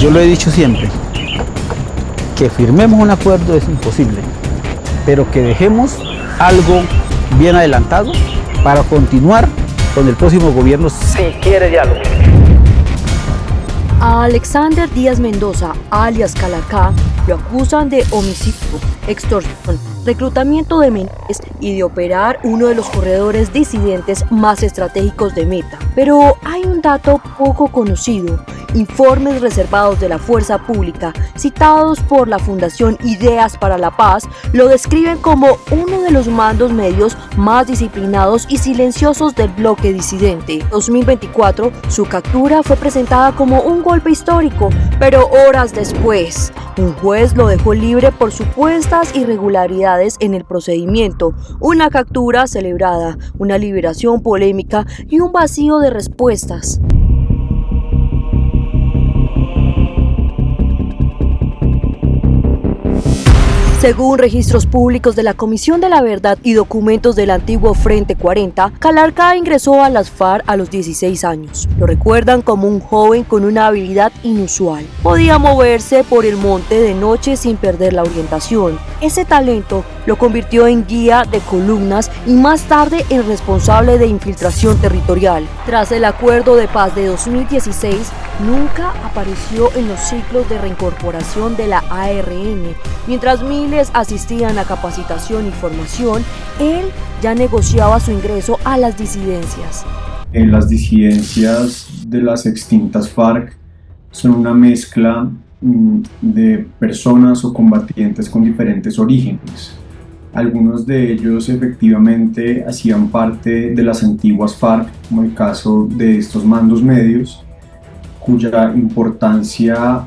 Yo lo he dicho siempre, que firmemos un acuerdo es imposible, pero que dejemos algo bien adelantado para continuar con el próximo gobierno si quiere diálogo. A Alexander Díaz Mendoza, alias Calarcá, lo acusan de homicidio, extorsión, reclutamiento de menores y de operar uno de los corredores disidentes más estratégicos de Meta. Pero hay un dato poco conocido. Informes reservados de la fuerza pública, citados por la Fundación Ideas para la Paz, lo describen como uno de los mandos medios más disciplinados y silenciosos del bloque disidente. En 2024, su captura fue presentada como un golpe histórico, pero horas después, un juez lo dejó libre por supuestas irregularidades en el procedimiento, una captura celebrada, una liberación polémica y un vacío de respuestas. Según registros públicos de la Comisión de la Verdad y documentos del antiguo Frente 40, Calarcá ingresó a las FARC a los 16 años. Lo recuerdan como un joven con una habilidad inusual. Podía moverse por el monte de noche sin perder la orientación. Ese talento lo convirtió en guía de columnas y más tarde en responsable de infiltración territorial. Tras el acuerdo de paz de 2016, nunca apareció en los ciclos de reincorporación de la ARN. Mientras miles asistían a capacitación y formación, él ya negociaba su ingreso a las disidencias. Las disidencias de las extintas FARC son una mezcla de personas o combatientes con diferentes orígenes. Algunos de ellos efectivamente hacían parte de las antiguas FARC, como el caso de estos mandos medios, cuya importancia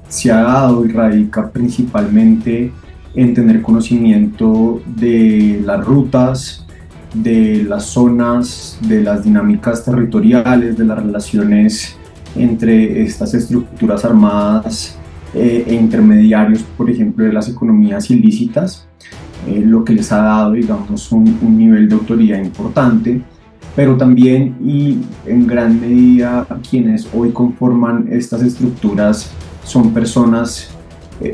se ha dado y radica principalmente en tener conocimiento de las rutas, de las zonas, de las dinámicas territoriales, de las relaciones entre estas estructuras armadas e intermediarios, por ejemplo, de las economías ilícitas, lo que les ha dado, digamos, un nivel de autoridad importante, pero también y en gran medida quienes hoy conforman estas estructuras son personas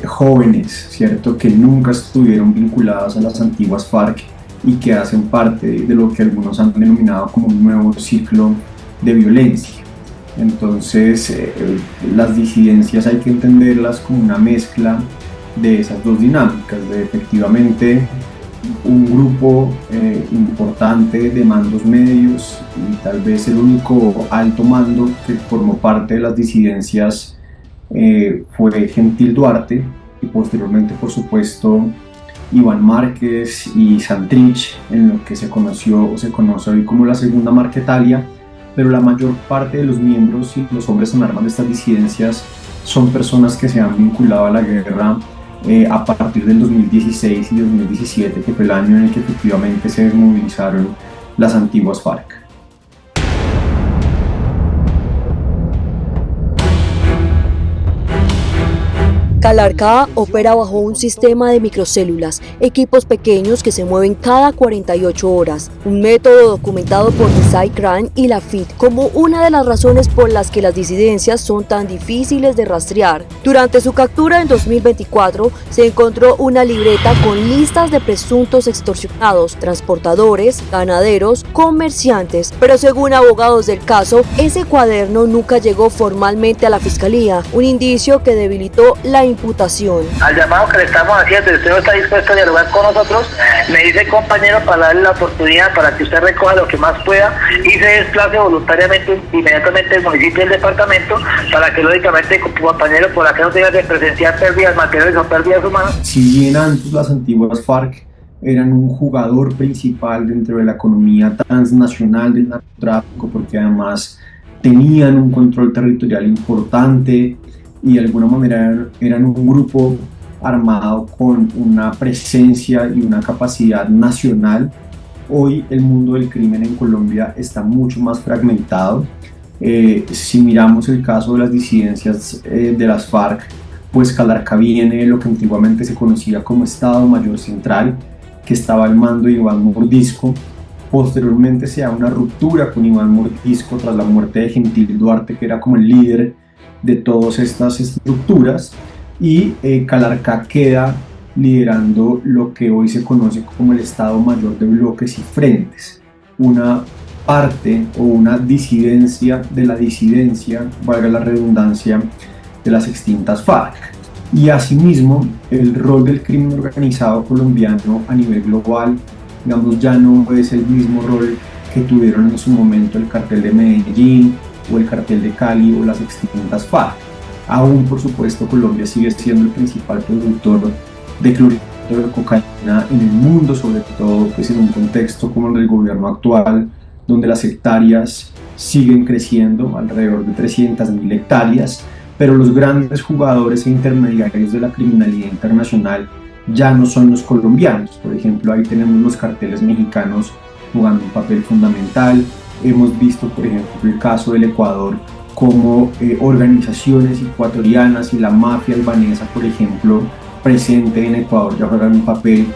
jóvenes, ¿cierto?, que nunca estuvieron vinculadas a las antiguas FARC y que hacen parte de lo que algunos han denominado como un nuevo ciclo de violencia. Entonces, las disidencias hay que entenderlas como una mezcla de esas dos dinámicas, de efectivamente un grupo importante de mandos medios y tal vez el único alto mando que formó parte de las disidencias fue Gentil Duarte y posteriormente, por supuesto, Iván Márquez y Santrich, en lo que se conoció o se conoce hoy como la Segunda Marquetalia, pero la mayor parte de los miembros y los hombres en armas de estas disidencias son personas que se han vinculado a la guerra a partir del 2016 y 2017, que fue el año en el que efectivamente se desmovilizaron las antiguas FARC. Calarcá opera bajo un sistema de microcélulas, equipos pequeños que se mueven cada 48 horas, un método documentado por Nisai Crane y la FIT como una de las razones por las que las disidencias son tan difíciles de rastrear. Durante su captura en 2024 se encontró una libreta con listas de presuntos extorsionados, transportadores, ganaderos, comerciantes, pero según abogados del caso, ese cuaderno nunca llegó formalmente a la fiscalía, un indicio que debilitó la imputación. Al llamado que le estamos haciendo, si usted no está dispuesto a dialogar con nosotros, me dice compañero para darle la oportunidad para que usted recoja lo que más pueda y se desplace voluntariamente inmediatamente del municipio y del departamento para que lógicamente compañero por acá no tenga que presenciar pérdidas materiales o pérdidas humanas. Si bien antes las antiguas FARC eran un jugador principal dentro de la economía transnacional del narcotráfico, porque además tenían un control territorial importante y de alguna manera eran un grupo armado con una presencia y una capacidad nacional, hoy el mundo del crimen en Colombia está mucho más fragmentado. Si miramos el caso de las disidencias de las FARC, pues Calarcá viene de lo que antiguamente se conocía como Estado Mayor Central, que estaba al mando de Iván Mordisco. Posteriormente se da una ruptura con Iván Mordisco tras la muerte de Gentil Duarte, que era como el líder de todas estas estructuras, y Calarcá queda liderando lo que hoy se conoce como el Estado Mayor de Bloques y Frentes, una parte o una disidencia de la disidencia, valga la redundancia, de las extintas FARC. Y asimismo, el rol del crimen organizado colombiano a nivel global, digamos, ya no es el mismo rol que tuvieron en su momento el cartel de Medellín o el cartel de Cali o las extintas FARC. Aún, por supuesto, Colombia sigue siendo el principal productor de clorhidrato de cocaína en el mundo, sobre todo pues, en un contexto como el del gobierno actual, donde las hectáreas siguen creciendo, alrededor de 300.000 hectáreas, pero los grandes jugadores e intermediarios de la criminalidad internacional ya no son los colombianos. Por ejemplo, ahí tenemos los carteles mexicanos jugando un papel fundamental. Hemos visto, por ejemplo, el caso del Ecuador, como organizaciones ecuatorianas y la mafia albanesa, por ejemplo, presente en Ecuador, ya juegan un papel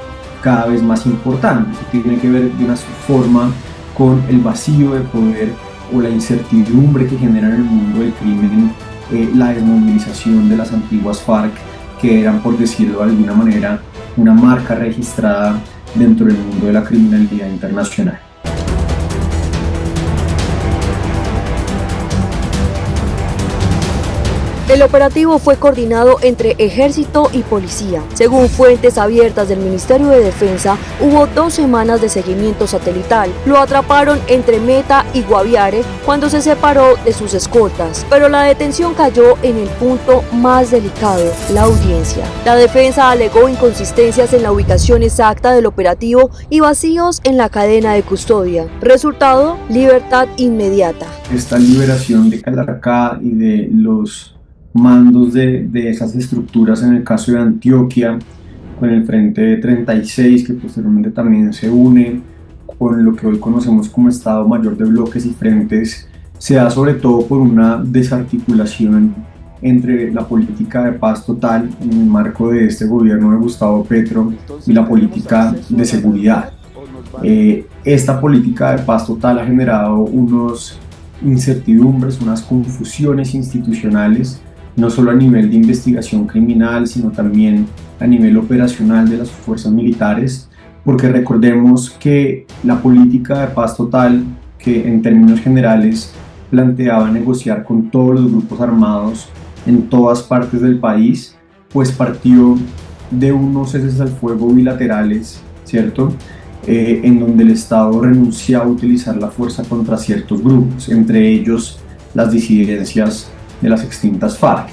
cada vez más importante. Eso tiene que ver de una forma con el vacío de poder o la incertidumbre que genera en el mundo del crimen la desmovilización de las antiguas FARC, que eran, por decirlo de alguna manera, una marca registrada dentro del mundo de la criminalidad internacional. El operativo fue coordinado entre ejército y policía. Según fuentes abiertas del Ministerio de Defensa, hubo 2 semanas de seguimiento satelital. Lo atraparon entre Meta y Guaviare cuando se separó de sus escoltas, pero la detención cayó en el punto más delicado, la audiencia. La defensa alegó inconsistencias en la ubicación exacta del operativo y vacíos en la cadena de custodia. Resultado, libertad inmediata. Esta liberación de Calarcá y de los mandos de esas estructuras en el caso de Antioquia, con el Frente 36, que posteriormente también se une con lo que hoy conocemos como Estado Mayor de Bloques y Frentes, se da sobre todo por una desarticulación entre la política de paz total en el marco de este gobierno de Gustavo Petro y la política de seguridad. Esta política de paz total ha generado unas incertidumbres, unas confusiones institucionales, no solo a nivel de investigación criminal, sino también a nivel operacional de las fuerzas militares, porque recordemos que la política de paz total, que en términos generales planteaba negociar con todos los grupos armados en todas partes del país, pues partió de unos ceses al fuego bilaterales, ¿cierto?, en donde el Estado renunciaba a utilizar la fuerza contra ciertos grupos, entre ellos las disidencias de las extintas FARC.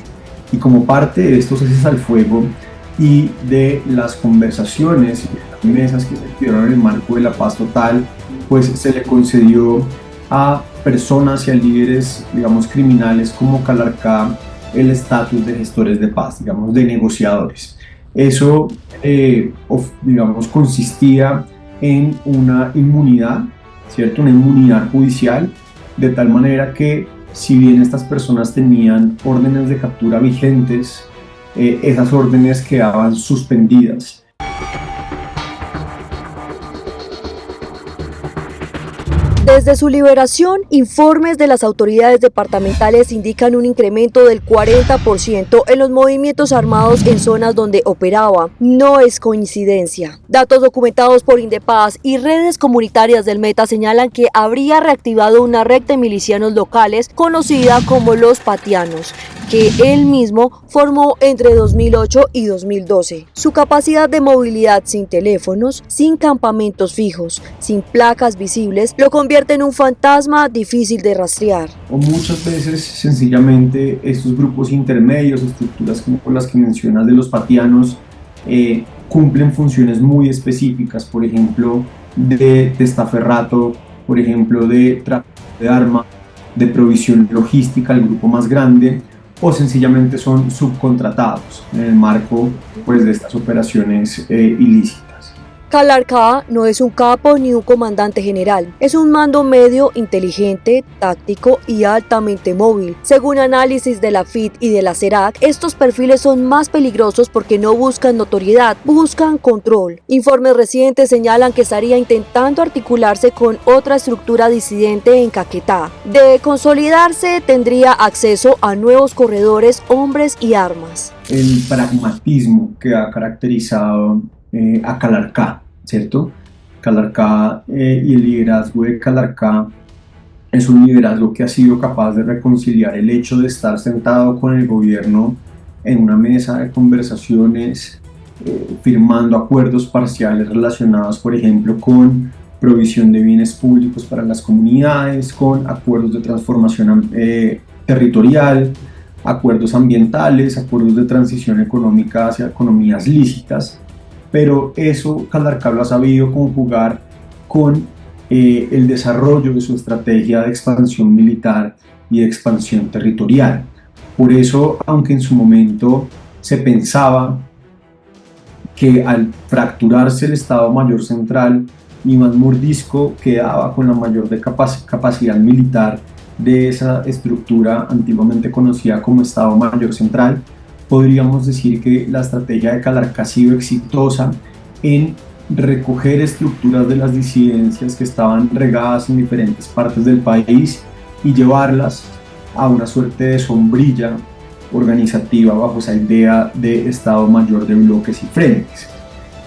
Y como parte de estos ceses al fuego y de las conversaciones y de las mesas que se dieron en el marco de la paz total, pues se le concedió a personas y a líderes, digamos, criminales como Calarcá el estatus de gestores de paz, digamos, de negociadores. Eso, digamos, consistía en una inmunidad, ¿cierto? Una inmunidad judicial, de tal manera que si bien estas personas tenían órdenes de captura vigentes, esas órdenes quedaban suspendidas. Desde su liberación, informes de las autoridades departamentales indican un incremento del 40% en los movimientos armados en zonas donde operaba. No es coincidencia. Datos documentados por Indepaz y redes comunitarias del Meta señalan que habría reactivado una red de milicianos locales conocida como los Patianos, que él mismo formó entre 2008 y 2012. Su capacidad de movilidad sin teléfonos, sin campamentos fijos, sin placas visibles, lo convierte en un fantasma difícil de rastrear. O muchas veces, sencillamente, estos grupos intermedios, estructuras como las que mencionas de los Patianos, cumplen funciones muy específicas, por ejemplo, de testaferrato, por ejemplo, de tráfico de armas, de provisión logística al grupo más grande, o sencillamente son subcontratados en el marco, pues, de estas operaciones ilícitas. Calarcá no es un capo ni un comandante general, es un mando medio inteligente, táctico y altamente móvil. Según análisis de la FIT y de la CERAC, estos perfiles son más peligrosos porque no buscan notoriedad, buscan control. Informes recientes señalan que estaría intentando articularse con otra estructura disidente en Caquetá. De consolidarse, tendría acceso a nuevos corredores, hombres y armas. El pragmatismo que ha caracterizado a Calarcá, ¿cierto? Calarcá y el liderazgo de Calarcá es un liderazgo que ha sido capaz de reconciliar el hecho de estar sentado con el gobierno en una mesa de conversaciones, firmando acuerdos parciales relacionados, por ejemplo, con provisión de bienes públicos para las comunidades, con acuerdos de transformación territorial, acuerdos ambientales, acuerdos de transición económica hacia economías lícitas, pero eso Calarcá lo ha sabido conjugar con el desarrollo de su estrategia de expansión militar y de expansión territorial. Por eso, aunque en su momento se pensaba que al fracturarse el Estado Mayor Central, Iván Mordisco quedaba con la mayor capacidad militar de esa estructura antiguamente conocida como Estado Mayor Central, podríamos decir que la estrategia de Calarcá ha sido exitosa en recoger estructuras de las disidencias que estaban regadas en diferentes partes del país y llevarlas a una suerte de sombrilla organizativa bajo esa idea de Estado Mayor de bloques y frentes.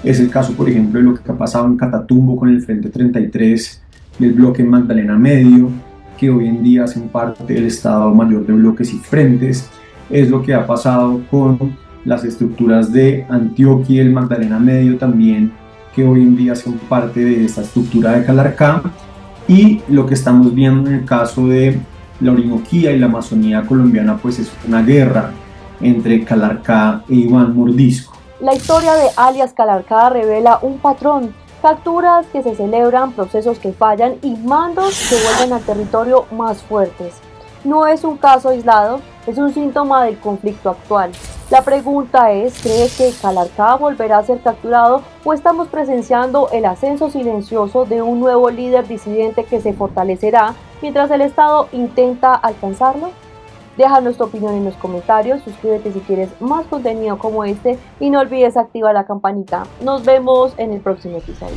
Es el caso, por ejemplo, de lo que ha pasado en Catatumbo con el Frente 33 y el bloque Magdalena Medio, que hoy en día hacen parte del Estado Mayor de bloques y frentes. Es lo que ha pasado con las estructuras de Antioquia y el Magdalena Medio también, que hoy en día son parte de esta estructura de Calarcá, y lo que estamos viendo en el caso de la Orinoquía y la Amazonía colombiana, pues es una guerra entre Calarcá e Iván Mordisco. La historia de alias Calarcá revela un patrón: capturas que se celebran, procesos que fallan y mandos que vuelven al territorio más fuertes. No es un caso aislado, es un síntoma del conflicto actual. La pregunta es, ¿crees que Calarcá volverá a ser capturado o estamos presenciando el ascenso silencioso de un nuevo líder disidente que se fortalecerá mientras el Estado intenta alcanzarlo? Déjanos tu opinión en los comentarios, suscríbete si quieres más contenido como este y no olvides activar la campanita. Nos vemos en el próximo episodio.